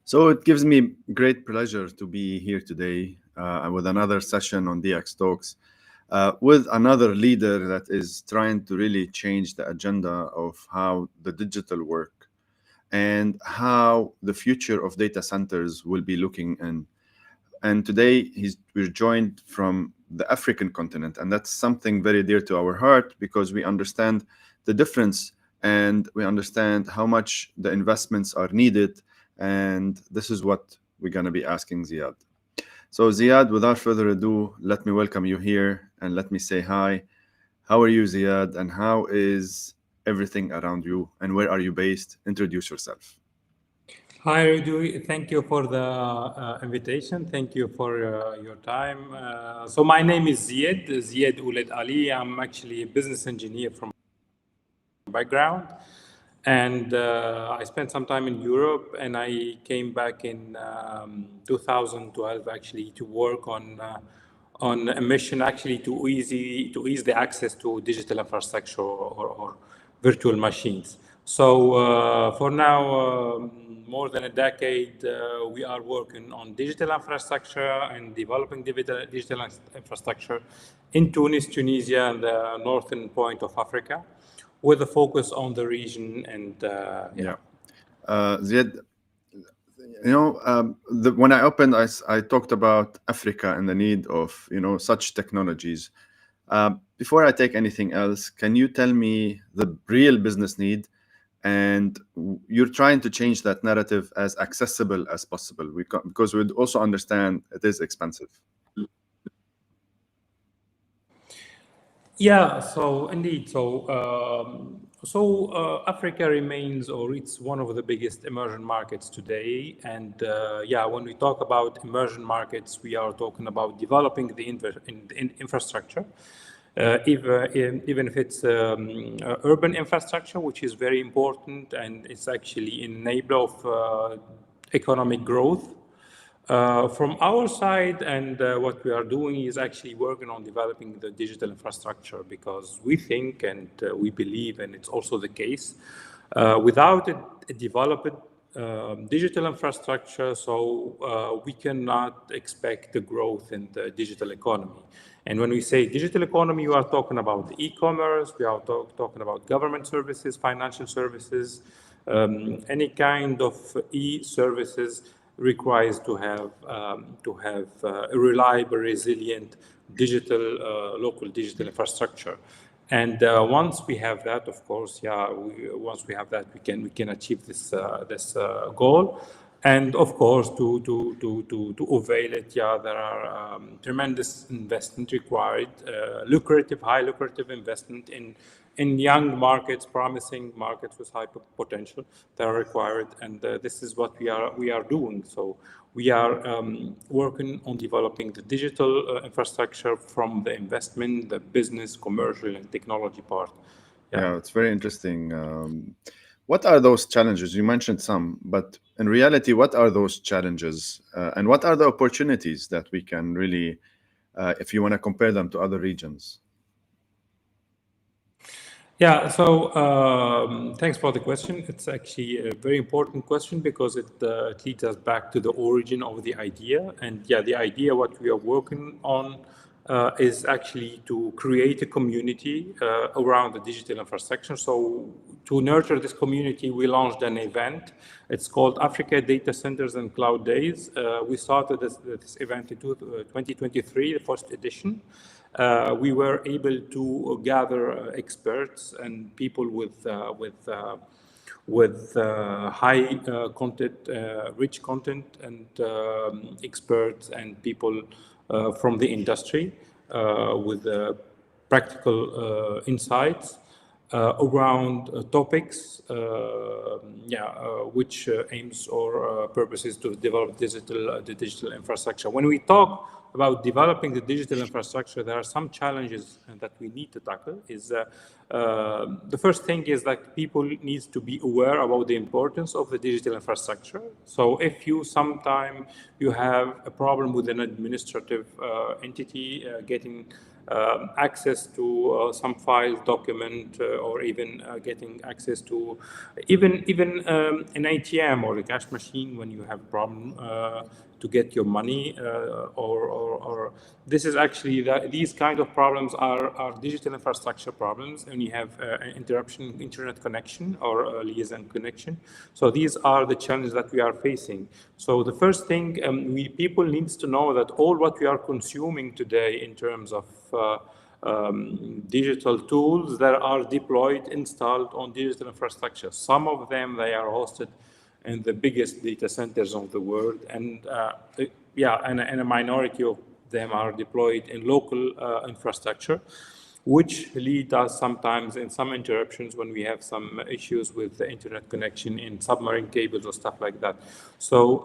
So it gives me great pleasure to be here today with another session on DX Talks with another leader that is trying to really change the agenda of how the digital work and how the future of data centers will be looking in. And today we're joined from the African continent, and that's something very dear to our heart because we understand the difference and we understand how much the investments are needed. And this is what we're going to be asking Ziad. So Ziad, without further ado, let me welcome you here and let me say hi. How are you, Ziad? And how is everything around you? And where are you based? Introduce yourself. Hi, Rudu. Thank you for the invitation. Thank you for your time. So my name is Zied Ouled Ali. I'm actually a business engineer from background. And I spent some time in Europe, and I came back in 2012 actually to work on a mission actually to ease the access to digital infrastructure or virtual machines. So for now, more than a decade, we are working on digital infrastructure and developing digital infrastructure in Tunis, Tunisia, and the northern point of Africa, with a focus on the region and Ziad, when I opened, I talked about Africa and the need of such technologies. Before I take anything else, can you tell me the real business need? And you're trying to change that narrative as accessible as possible because we also understand it is expensive. Yeah, so indeed. Africa remains, or it's one of the biggest emerging markets today. And when we talk about emerging markets, we are talking about developing the infrastructure, even if it's urban infrastructure, which is very important, and it's actually an enabler of economic growth. From our side, and what we are doing is actually working on developing the digital infrastructure, because we think and we believe, and it's also the case, without a developed digital infrastructure, we cannot expect the growth in the digital economy. And when we say digital economy, we are talking about e-commerce, we are talking about government services, financial services, any kind of e-services requires to have a reliable, resilient local digital infrastructure. And once we have that, of course, once we have that, we can achieve this goal. And of course, to avail it, there are tremendous investment required, high lucrative investment in young markets, promising markets with high potential that are required, and this is what we are doing. So we are working on developing the digital infrastructure from the investment, the business, commercial, and technology part. Yeah, it's very interesting. What are those challenges? You mentioned some, but in reality, what are those challenges, and what are the opportunities that we can really, if you want to compare them to other regions? Yeah, so thanks for the question. It's actually a very important question because it leads us back to the origin of the idea. And the idea what we are working on is actually to create a community around the digital infrastructure. So to nurture this community, we launched an event. It's called Africa Datacenters and Cloud Days. We started this event in 2023, the first edition. We were able to gather experts and people with high content, rich content, and experts and people from the industry with practical insights around topics, which aims or purposes to develop the digital infrastructure. When we talk about developing the digital infrastructure, there are some challenges that we need to tackle. The first thing is that people need to be aware about the importance of the digital infrastructure. So if you have a problem with an administrative entity getting access to some file document, or even getting access to even an ATM or a cash machine when you have a problem to get your money, or this is actually these kind of problems are digital infrastructure problems, and you have an interruption internet connection or liaison connection. So these are the challenges that we are facing. So the first thing, people needs to know that all what we are consuming today in terms of digital tools that are deployed, installed on digital infrastructure. Some of them, they are hosted in the biggest data centers of the world, and and a minority of them are deployed in local infrastructure, which lead us sometimes in some interruptions when we have some issues with the internet connection in submarine cables or stuff like that. So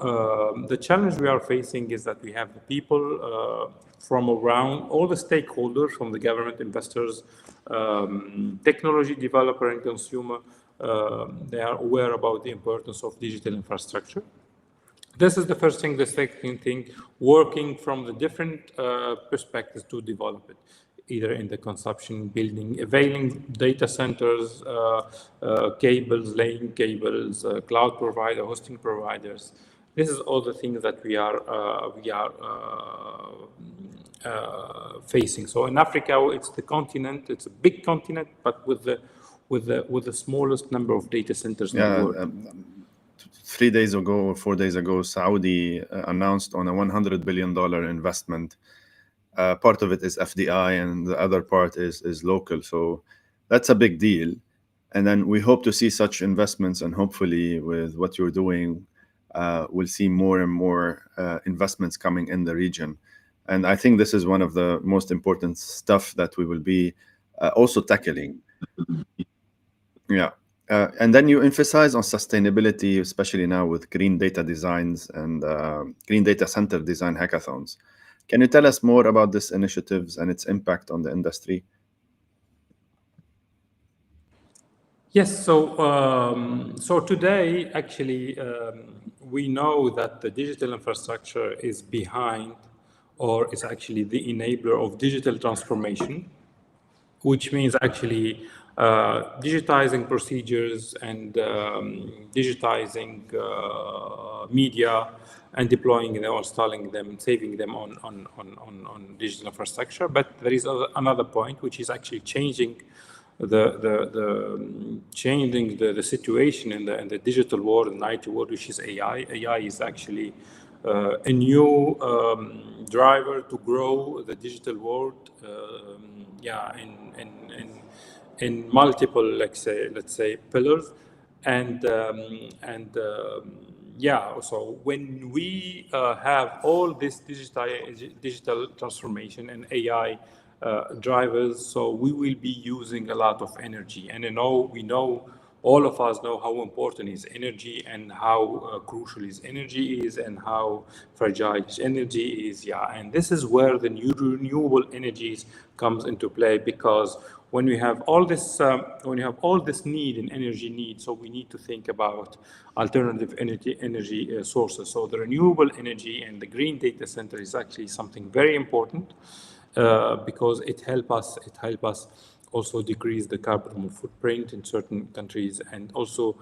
the challenge we are facing is that we have the people from around all the stakeholders, from the government, investors, technology developer and consumer. They are aware about the importance of digital infrastructure. This is the first thing. The second thing, working from the different perspectives to develop it, either in the consumption, building, availing data centers, cables, laying cables, cloud provider, hosting providers. This is all the things that we are facing. So in Africa, it's the continent. It's a big continent, but with the smallest number of data centers in the world. 3 days ago or 4 days ago, Saudi announced on a $100 billion investment. Part of it is FDI and the other part is local. So that's a big deal. And then we hope to see such investments, and hopefully with what you're doing, we'll see more and more investments coming in the region. And I think this is one of the most important stuff that we will be also tackling. Yeah. And then you emphasize on sustainability, especially now with green data designs and green data center design hackathons. Can you tell us more about these initiatives and its impact on the industry? Yes, so today, actually, we know that the digital infrastructure is behind, or is actually the enabler of digital transformation, which means actually digitizing procedures and digitizing media and deploying them or installing them and saving them on digital infrastructure. But there is another point, which is actually changing the situation in the digital world and IT world, which is AI. AI is actually a new driver to grow the digital world. In multiple, let's say pillars, so when we have all this digital transformation and AI drivers, so we will be using a lot of energy. And we know, all of us know how important is energy and how crucial is energy is and how fragile energy is. And this is where the new renewable energies comes into play, because when we have all this, need in energy need, so we need to think about alternative energy sources. So the renewable energy and the green data center is actually something very important, because it help us also decrease the carbon footprint in certain countries, and also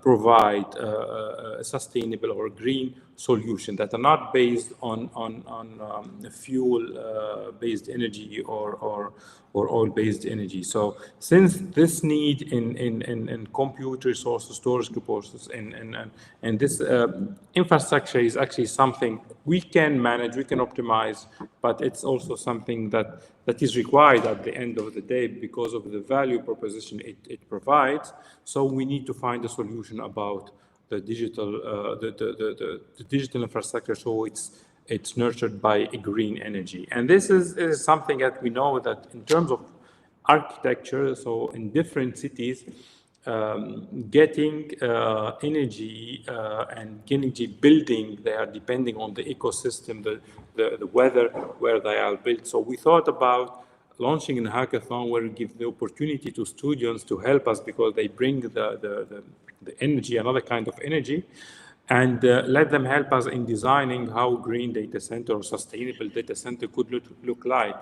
provide a sustainable or green solution that are not based on fuel based energy or oil-based energy. So since this need in compute resources, storage resources, and this infrastructure is actually something we can manage, we can optimize, but it's also something that is required at the end of the day because of the value proposition it provides. So we need to find a solution about the digital the digital infrastructure, so it's nurtured by a green energy. And this is something that we know that in terms of architecture, so in different cities, getting energy and energy building, they are depending on the ecosystem, the weather where they are built. So we thought about launching a hackathon where we give the opportunity to students to help us, because they bring the energy, another kind of energy, and let them help us in designing how green data center or sustainable data center could look like.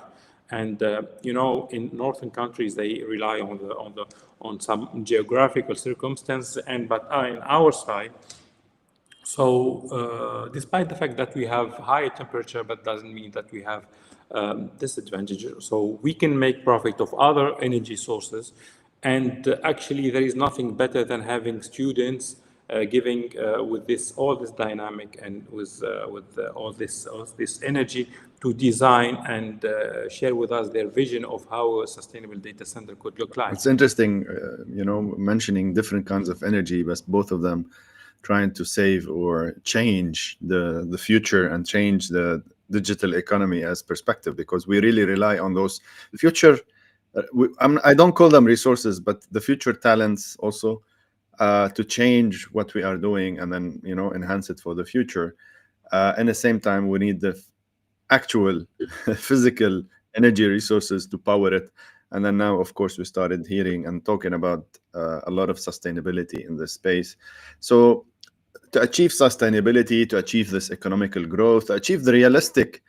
And in northern countries they rely on some geographical circumstances, but in our side. So despite the fact that we have higher temperature, but doesn't mean that we have disadvantages. So we can make profit of other energy sources. And actually, there is nothing better than having students giving with all this dynamic and with all this energy to design and share with us their vision of how a sustainable data center could look like. It's interesting, mentioning different kinds of energy, but both of them trying to save or change the future and change the digital economy as perspective, because we really rely on those future. I don't call them resources, but the future talents also to change what we are doing and then enhance it for the future. And at the same time, we need the actual physical energy resources to power it. And then now, of course, we started hearing and talking about a lot of sustainability in this space. So to achieve sustainability, to achieve this economical growth, to achieve the realistic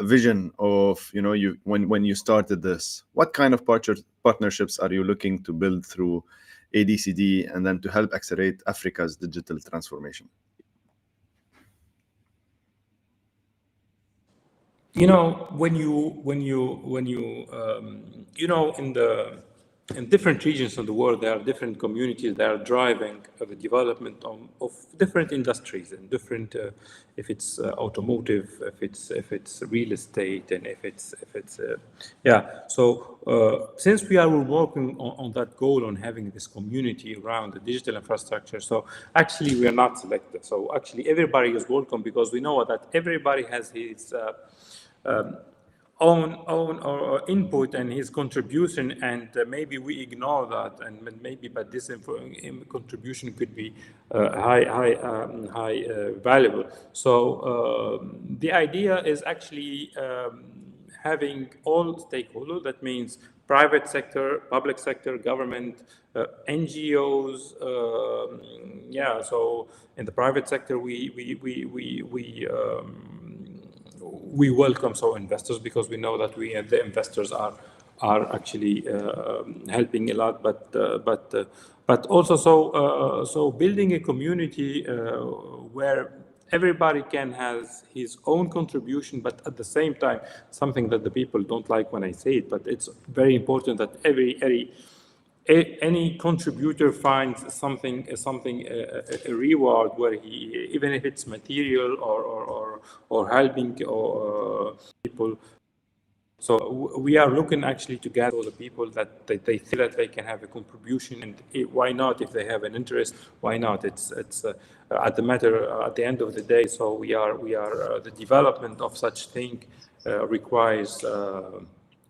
vision of when you started this, what kind of partnerships are you looking to build through ADCD and then to help accelerate Africa's digital transformation? When in different regions of the world, there are different communities that are driving the development of different industries and different, if it's automotive, if it's real estate, and if it's So since we are working on that goal, on having this community around the digital infrastructure, so actually we are not selective. So actually everybody is welcome, because we know that everybody has his own or input and his contribution, and maybe we ignore that, and maybe but this contribution could be high valuable. So the idea is actually having all stakeholders. That means private sector, public sector, government, NGOs. So in the private sector, we welcome investors, because we know that the investors are actually helping a lot, but also so building a community where everybody can has his own contribution, but at the same time, something that the people don't like when I say it, but it's very important that any contributor finds something, a reward, where he, even if it's material or helping people. So we are looking actually to gather the people that they feel that they can have a contribution, and why not? If they have an interest, why not? It's at the end of the day. So we are the development of such thing requires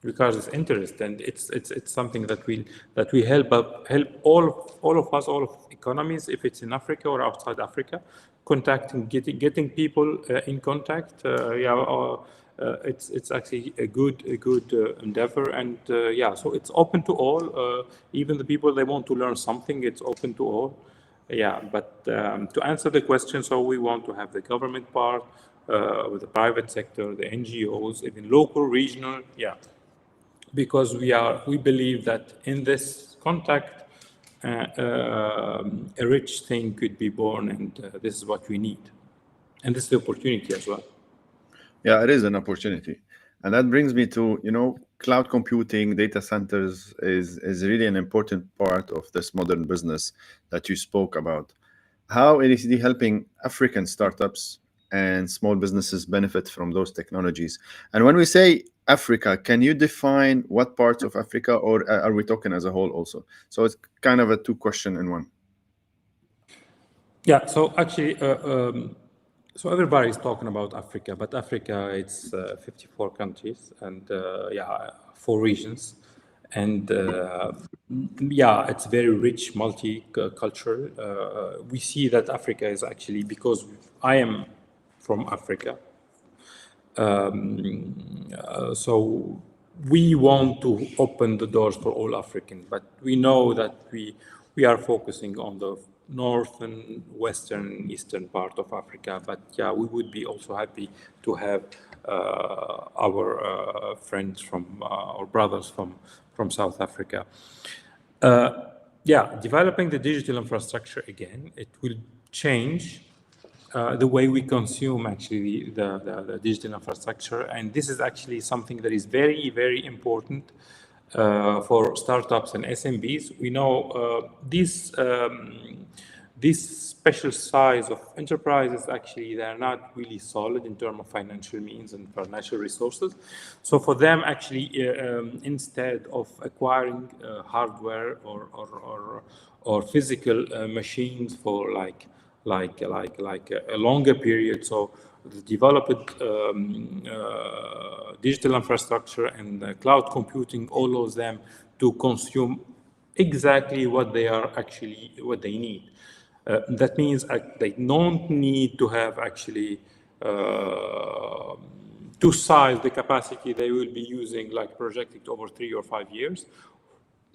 this interest, and it's something that we help all of us, all of economies, if it's in Africa or outside Africa, contacting, getting people in contact. It's actually a good endeavor, and so it's open to all, even the people they want to learn something. It's open to all. But to answer the question, so we want to have the government part with the private sector, the NGOs, even local, regional, because we believe that in this contact, a rich thing could be born, and this is what we need, and this is the opportunity as well. Yeah, it is an opportunity, and that brings me to cloud computing, data centers is really an important part of this modern business that you spoke about. How ADCD helping African startups and small businesses benefit from those technologies? And when we say Africa, can you define what parts of Africa, or are we talking as a whole also? So it's kind of a two question in one. Yeah, so actually, so everybody is talking about Africa, but Africa, it's 54 countries and 4 regions. And it's very rich, multicultural. We see that Africa is actually, because I am from Africa, so we want to open the doors for all Africans, but we know that we we are focusing on the northern, western, eastern part of Africa. But yeah, we would be also happy to have our friends from or brothers from South Africa. Yeah, developing the digital infrastructure again, it will change the way we consume actually the digital infrastructure. And this is actually something that is very, very important for startups and SMBs. We know this special size of enterprises, actually, they're not really solid in terms of financial means and financial resources. So for them, actually, instead of acquiring hardware or physical machines for like a longer period, so the developed digital infrastructure and cloud computing allows them to consume exactly what they need. That means they don't need to have actually to size the capacity they will be using, like projected over 3 or 5 years.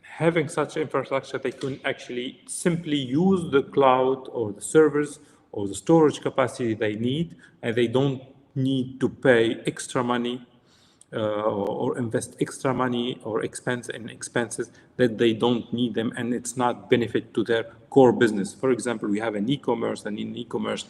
Having such infrastructure, they can actually simply use the cloud or the servers or the storage capacity they need, and they don't need to pay extra money or invest extra money or expenses that they don't need them, and it's not benefit to their core business. For example, we have an e-commerce, and in e-commerce,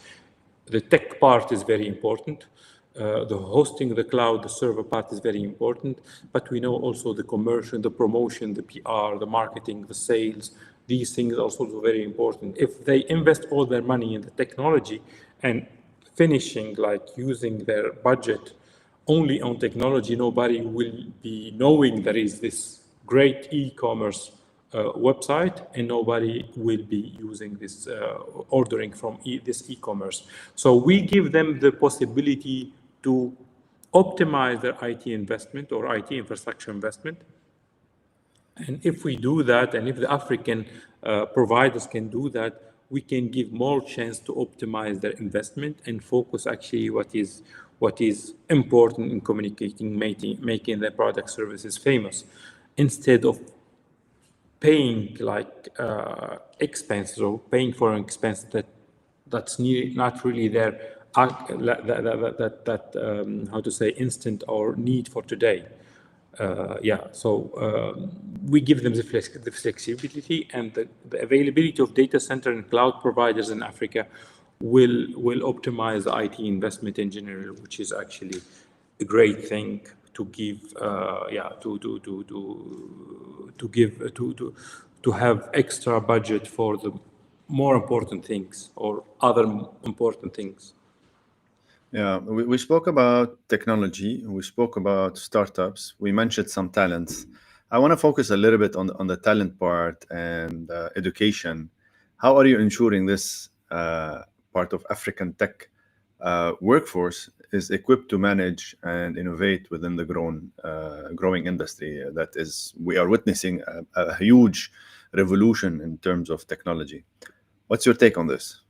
the tech part is very important. The hosting, the cloud, the server part is very important, but we know also the commercial, the promotion, the PR, the marketing, the sales, these things are also very important. If they invest all their money in the technology and finishing like using their budget only on technology, nobody will be knowing there is this great e-commerce website, and nobody will be using this ordering from this e-commerce. So we give them the possibility to optimize their IT investment or IT infrastructure investment. And if we do that, and if the African providers can do that, we can give more chance to optimize their investment and focus actually what is important in communicating, making their product services famous, instead of paying like expenses or paying for an expense that's not really there, how to say, instant or need for today. We give them the flexibility, and the availability of data center and cloud providers in Africa will optimize the IT investment in general, which is actually a great thing to give. To have extra budget for the more important things or other important things. Yeah, we spoke about technology, we spoke about startups, we mentioned some talents. I want to focus a little bit on the talent part and education. How are you ensuring this part of African tech workforce is equipped to manage and innovate within the growing industry that is, we are witnessing a huge revolution in terms of technology. What's your take on this?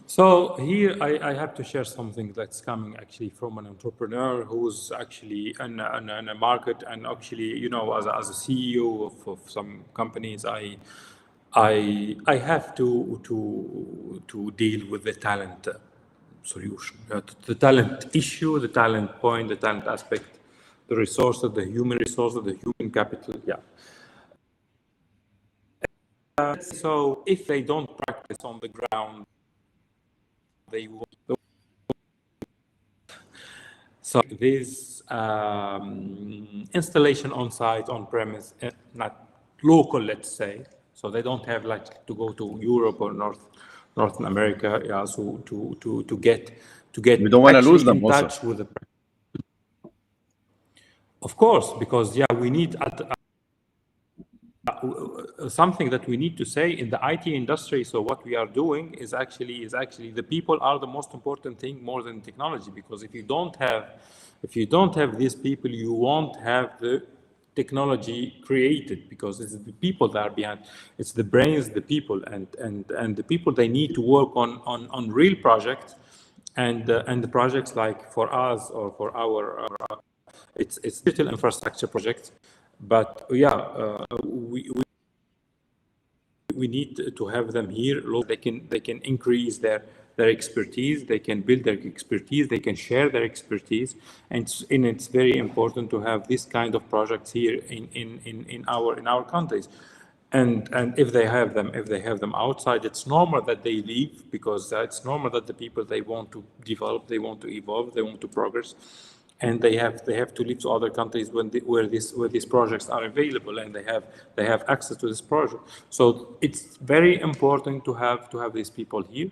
So here I have to share something that's coming actually from an entrepreneur who's actually in a market, and actually, you know, as a CEO of some companies, I have to deal with the talent solution, the talent issue, the talent point, the talent aspect, the resources, the human resources, the human capital. Yeah. So if they don't practice on the ground, they will. So this installation on site, on premise, not local, let's say. So they don't have like to go to Europe or North America, yeah. So to get We don't want to lose them in touch with the. Of course, because yeah, we need something that we need to say in the IT industry. So what we are doing is actually the people are the most important thing, more than technology, because if you don't have these people, you won't have the technology created, because it's the people that are behind. It's the brains, the people, and the people, they need to work on real projects, and the projects like for us or for our it's digital infrastructure projects. But yeah, we we need to have them here. They can increase their expertise, they can build their expertise, they can share their expertise, and it's very important to have this kind of projects here in our countries. And if they have them outside, it's normal that they leave, because it's normal that the people, they want to develop, they want to evolve, they want to progress, and they have to leave to other countries where these projects are available, and they have access to this project. So it's very important to have these people here.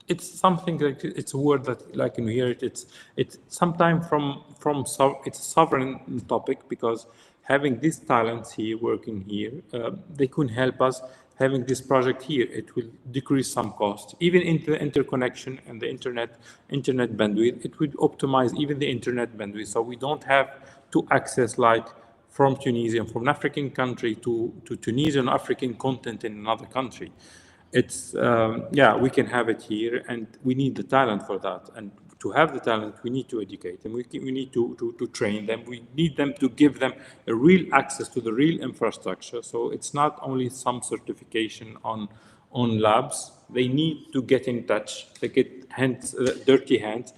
It's something like, it's a word that, like, you hear it. It's sometimes it's a sovereign topic, because having these talents here working here, they can help us. Having this project here, it will decrease some costs, even in the interconnection and the internet bandwidth. It will optimize even the internet bandwidth, so we don't have to access, like, from Tunisia, from an African country to Tunisian African content in another country. It's we can have it here, and we need the talent for that. And to have the talent, we need to educate them. We need to train them. We need them to give them a real access to the real infrastructure. So it's not only some certification on labs. They need to get in touch. They get dirty hands,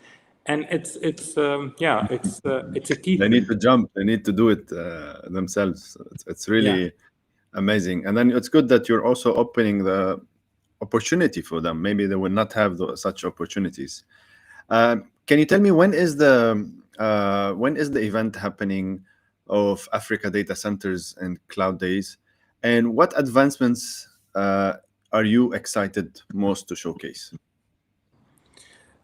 and it's a key They thing. need to jump. They need to do it themselves. It's really amazing. And then it's good that you're also opening the opportunity for them. Maybe they will not have such opportunities. Can you tell me when is the event happening of Africa Data Centers and Cloud Days, and what advancements are you excited most to showcase?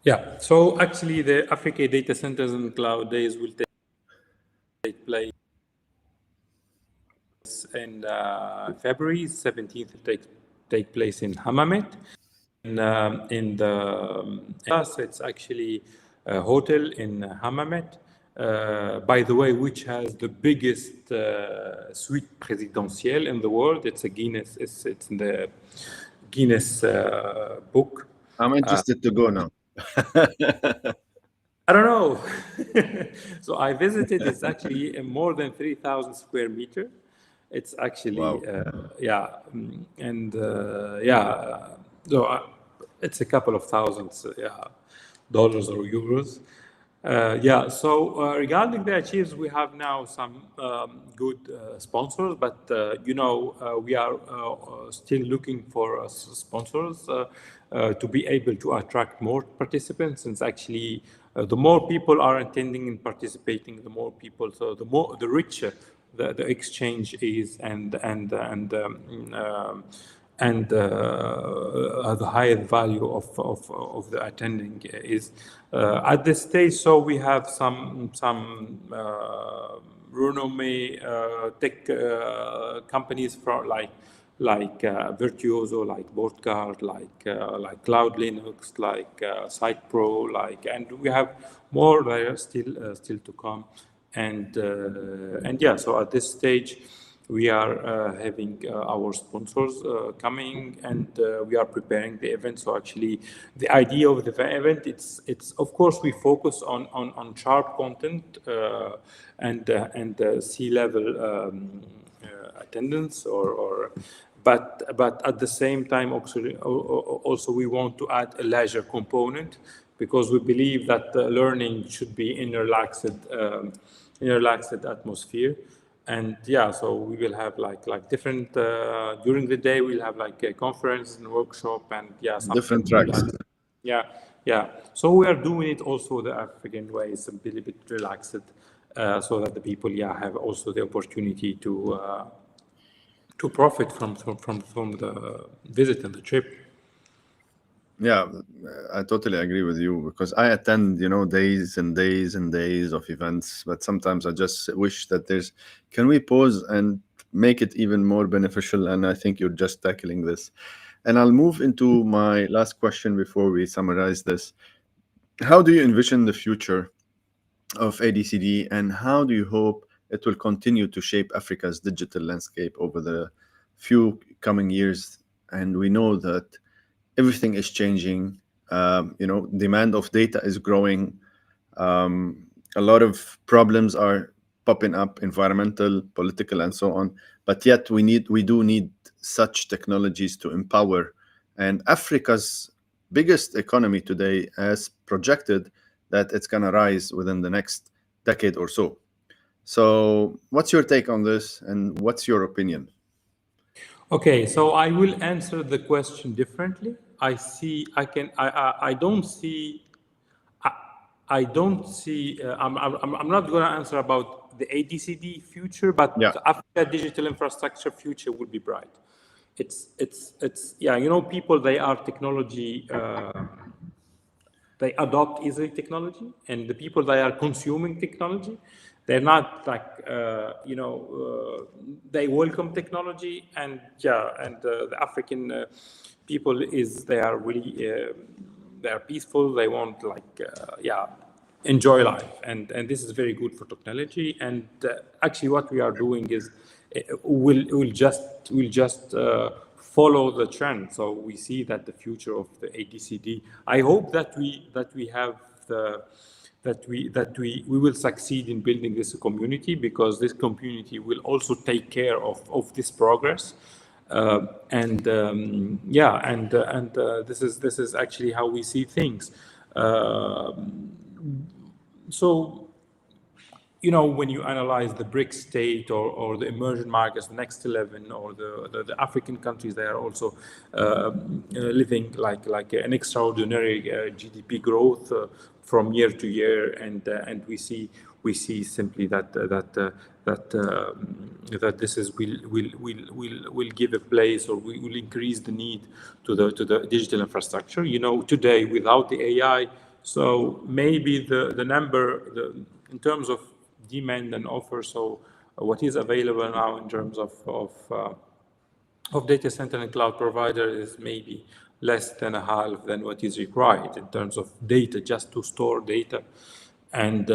Yeah, so actually the Africa Data Centers and Cloud Days will take place in February 17th. Take place in Hammamet. In it's actually a hotel in Hammamet, by the way, which has the biggest suite présidentielle in the world. It's a Guinness. It's in the Guinness book. I'm interested to go now. I don't know. So I visited. It's actually more than 3,000 square meter. It's actually Wow. So it's a couple of thousands, dollars or euros. So regarding the achievements, we have now some good sponsors, but we are still looking for sponsors to be able to attract more participants. Since actually, the more people are attending and participating, the more people, so the richer the exchange is, and the higher value of the attending is at this stage. So we have some renowned tech companies from like Virtuoso, like Boardcard, like Cloud Linux, like SitePro, and we have more there still to come. And so at this stage, we are having our sponsors coming, and we are preparing the event. So actually, the idea of the event, it's of course we focus on sharp content and C-level attendance, but at the same time also we want to add a leisure component, because we believe that learning should be in a relaxed atmosphere. And so we will have like different during the day we'll have like a conference and workshop, and Different tracks. So we are doing it also the African way. It's a little bit relaxed, so that the people have also the opportunity to profit from the visit and the trip. Yeah, I totally agree with you, because I attend, days and days and days of events, but sometimes I just wish that can we pause and make it even more beneficial? And I think you're just tackling this. And I'll move into my last question before we summarize this. How do you envision the future of ADCD, and how do you hope it will continue to shape Africa's digital landscape over the few coming years? And we know that everything is changing. Demand of data is growing. A lot of problems are popping up, environmental, political, and so on. But yet we do need such technologies to empower. And Africa's biggest economy today has projected that it's going to rise within the next decade or so. So what's your take on this, and what's your opinion? Okay, so I will answer the question differently. I don't see, I'm not going to answer about the ADCD future, but Yeah. the Africa digital infrastructure future will be bright. Yeah, people, they are technology, they adopt easily technology, and the people that are consuming technology, they're not like, they welcome technology, and the African people they are really, they are peaceful, they want enjoy life, and this is very good for technology. And actually what we are doing is we'll just follow the trend. So we see that the future of the ADCD, I hope that we have that we will succeed in building this community, because this community will also take care of this progress. This is actually how we see things. So, when you analyze the BRICS state or the emerging markets, the next 11, or the African countries, they are also living like an extraordinary GDP growth from year to year, and we see simply that this is will give a place, or will increase the need to the digital infrastructure. Today without the AI, so maybe the number in terms of demand and offer. So what is available now in terms of data center and cloud provider is maybe less than a half than what is required in terms of data, just to store data. And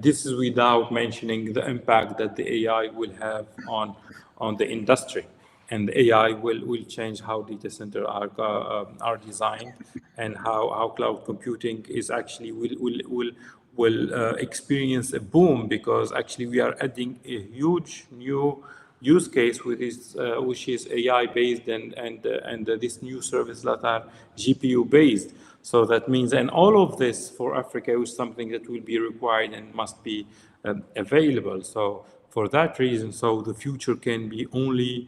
this is without mentioning the impact that the AI will have on the industry. And the AI will change how data centers are designed, and how cloud computing is actually will experience a boom, because actually we are adding a huge new use case which is AI based, and this new service that are GPU based. So that means, and all of this for Africa is something that will be required and must be available. So for that reason, so the future can be only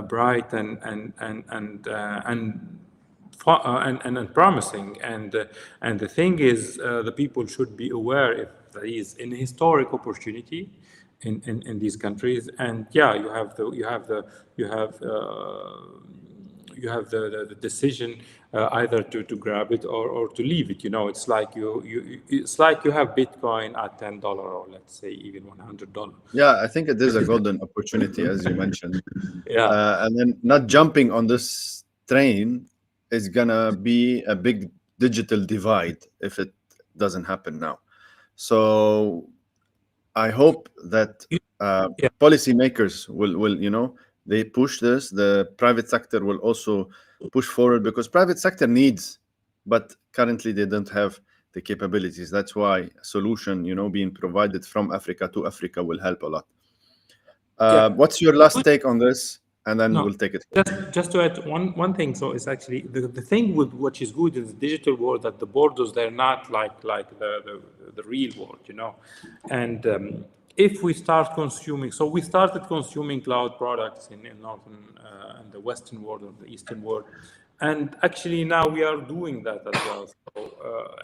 bright and promising. And the thing is, the people should be aware if there is an historic opportunity in these countries. And yeah, you have the decision either to grab it or to leave it. It's like you have Bitcoin at $10, or let's say even $100. Yeah, I think it is a golden opportunity, as you mentioned. Yeah. And then not jumping on this train is gonna be a big digital divide if it doesn't happen now. So I hope that Yeah. policymakers will they push this. The private sector will also push forward, because private sector needs, but currently they don't have the capabilities. That's why a solution being provided from Africa to Africa will help a lot. Yeah. What's your last take on this? And then we'll take it. Just to add one thing. So it's actually the thing with what is good in the digital world, that the borders, they're not like the real world, And if we start consuming, so we started consuming cloud products in northern and the Western world, or the Eastern world, and actually now we are doing that as well. So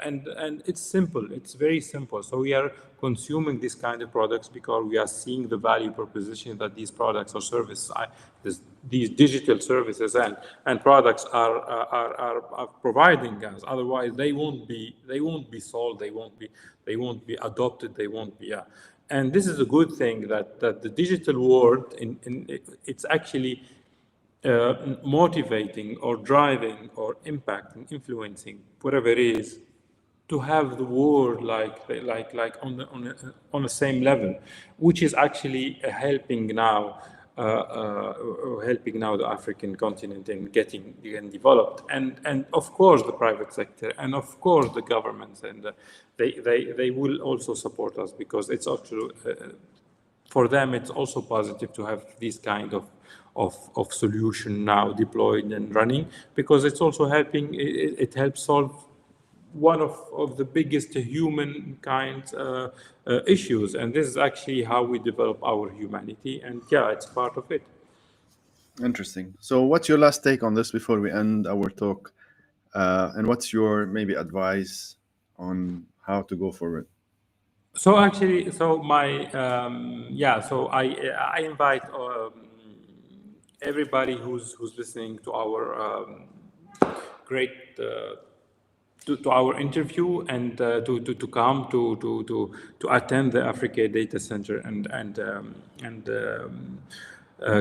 and it's simple. It's very simple. So we are consuming these kind of products because we are seeing the value proposition that these products or services, these digital services and products are providing us. Otherwise, they won't be sold. They won't be adopted. They won't be. And this is a good thing that the digital world it's actually motivating or driving or impacting, influencing, whatever it is, to have the world like on the same level, which is actually helping now helping now the African continent in getting developed, and of course the private sector, and of course the governments, and they will also support us, because it's actually for them it's also positive to have this kind of solution now deployed and running, because it's also helping. It helps solve one of the biggest humankind issues, and this is actually how we develop our humanity, and yeah, it's part of it. Interesting. So, what's your last take on this before we end our talk? And what's your maybe advice on how to go forward? So actually, so my so I invite everybody who's listening to our great to our interview, and to come to attend the Africa Data Center and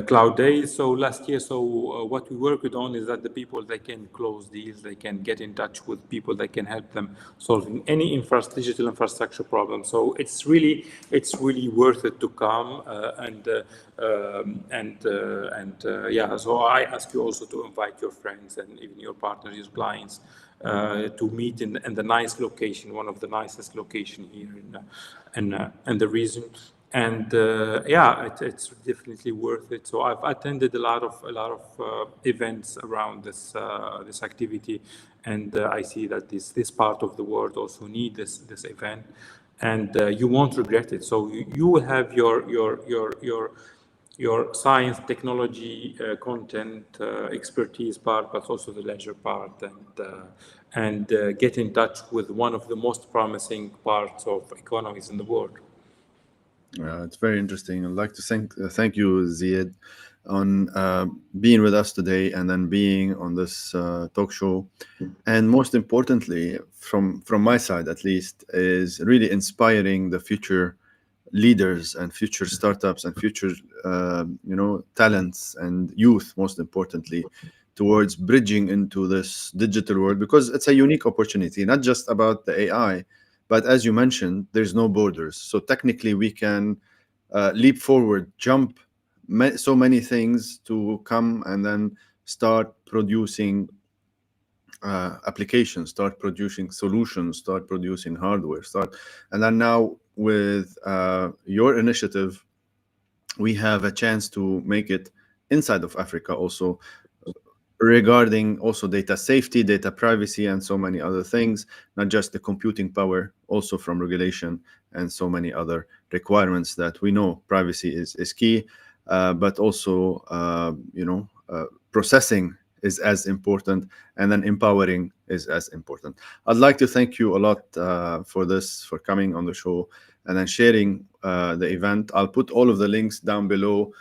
Cloud Days. So last year, what we worked on is that the people, they can close deals, they can get in touch with people that can help them solving any digital infrastructure problem. So it's really worth it to come yeah. So I ask you also to invite your friends and even your partners, your clients, to meet in the nice location, one of the nicest location here in the region. And yeah, it's definitely worth it. So I've attended a lot of events around this activity, and I see that this part of the world also need this event, and you won't regret it. So you will have your science, technology, content, expertise part, but also the leisure part, and get in touch with one of the most promising parts of economies in the world. It's very interesting. I'd like to thank you, Zied, on being with us today, and then being on this talk show. And most importantly, from my side at least, is really inspiring the future leaders and future startups and future talents and youth, most importantly, towards bridging into this digital world, because it's a unique opportunity, not just about the AI, but as you mentioned, there's no borders. So technically we can leap forward, jump so many things to come and then start producing applications, start producing solutions, start producing hardware, and then now with your initiative, we have a chance to make it inside of Africa also, regarding also data safety, data privacy, and so many other things, not just the computing power, also from regulation and so many other requirements that we know privacy is key, but also processing is as important, and then empowering is as important. I'd like to thank you a lot for coming on the show and then sharing the event. I'll put all of the links down below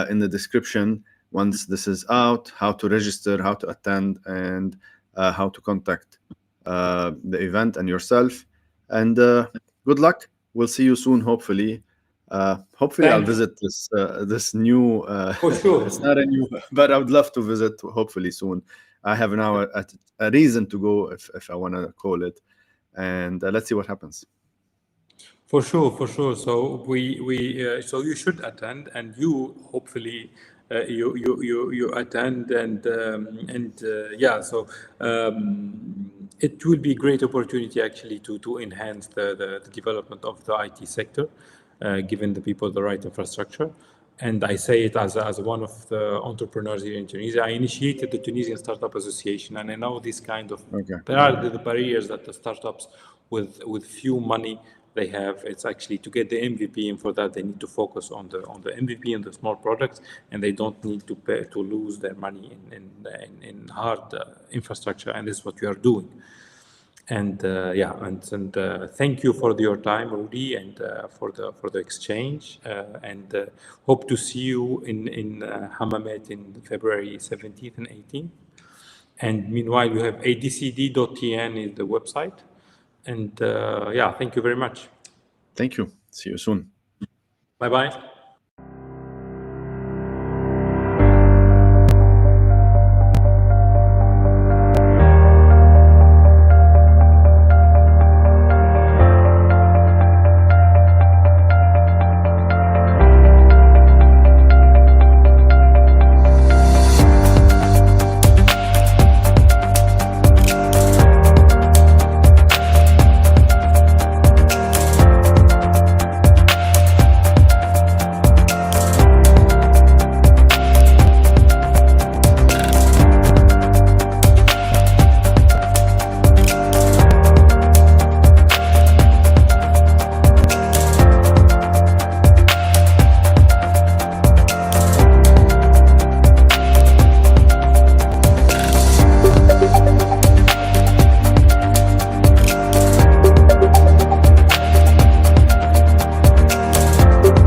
in the description once this is out, how to register, how to attend, and how to contact the event and yourself. And good luck. We'll see you soon, hopefully. Hopefully I'll visit this new For sure. It's not a new, but I would love to visit hopefully soon. I have now a reason to go, if I want to call it, and let's see what happens. For sure. So so you should attend, and you hopefully you attend, and yeah. So it will be a great opportunity actually to enhance the development of the IT sector, giving the people the right infrastructure. And I say it as one of the entrepreneurs here in Tunisia. I initiated the Tunisian Startup Association, and I know this kind of there are the barriers that the startups with few money they have. It's actually to get the MVP, and for that they need to focus on the MVP and the small products, and they don't need to lose their money in hard infrastructure. And this is what we are doing. And yeah, and thank you for your time, Rudy, and for the exchange, and hope to see you in Hammamet in February 17th and 18th. And meanwhile, you have ADCD.tn is the website. And yeah, thank you very much. Thank you. See you soon. Bye-bye.